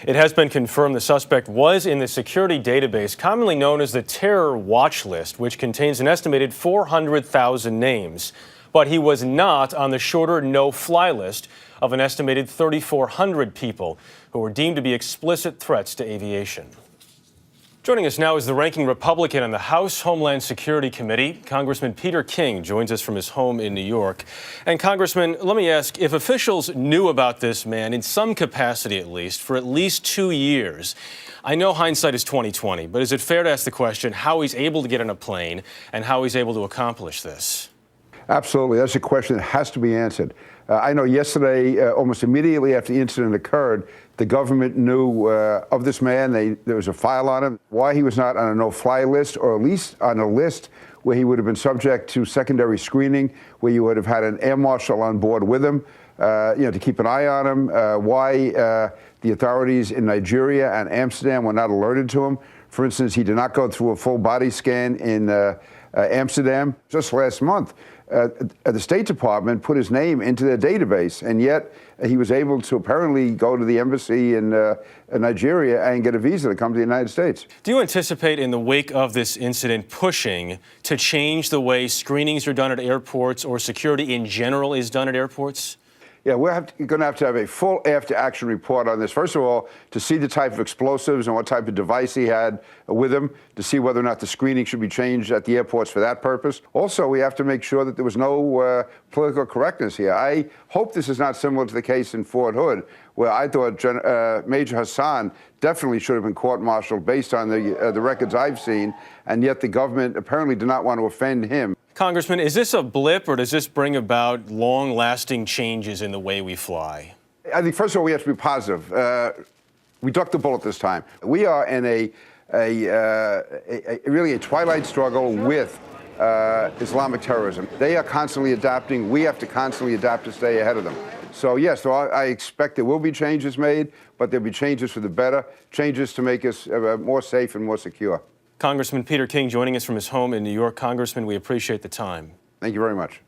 It has been confirmed the suspect was in the security database commonly known as the Terror Watch List, which contains an estimated 400,000 names. But he was not on the shorter no-fly list of an estimated 3,400 people who were deemed to be explicit threats to aviation. Joining us now is the ranking Republican on the House Homeland Security Committee. Congressman Peter King joins us from his home in New York. And Congressman, let me ask, if officials knew about this man, in some capacity at least, for at least 2 years, I know hindsight is 20/20, but is it fair to ask the question how he's able to get on a plane and how he's able to accomplish this? Absolutely. That's a question that has to be answered. I know yesterday, almost immediately after the incident occurred, the government knew of this man. There was a file on him. Why he was not on a no-fly list, or at least on a list where he would have been subject to secondary screening, where you would have had an air marshal on board with him, to keep an eye on him. Why the authorities in Nigeria and Amsterdam were not alerted to him. For instance, he did not go through a full body scan in Amsterdam. Just last month, the State Department put his name into their database, and yet he was able to apparently go to the embassy in Nigeria and get a visa to come to the United States. Do you anticipate in the wake of this incident pushing to change the way screenings are done at airports or security in general is done at airports? Yeah, we're going to have a full after-action report on this. First of all, to see the type of explosives and what type of device he had with him, to see whether or not the screening should be changed at the airports for that purpose. Also, we have to make sure that there was no political correctness here. I hope this is not similar to the case in Fort Hood, where I thought Major Hassan definitely should have been court-martialed based on the records I've seen, and yet the government apparently did not want to offend him. Congressman, is this a blip, or does this bring about long-lasting changes in the way we fly? I think, first of all, we have to be positive. We ducked the bullet this time. We are in really a twilight struggle with Islamic terrorism. They are constantly adapting. We have to constantly adapt to stay ahead of them. So, yes, I expect there will be changes made, but there'll be changes for the better, changes to make us more safe and more secure. Congressman Peter King joining us from his home in New York. Congressman, we appreciate the time. Thank you very much.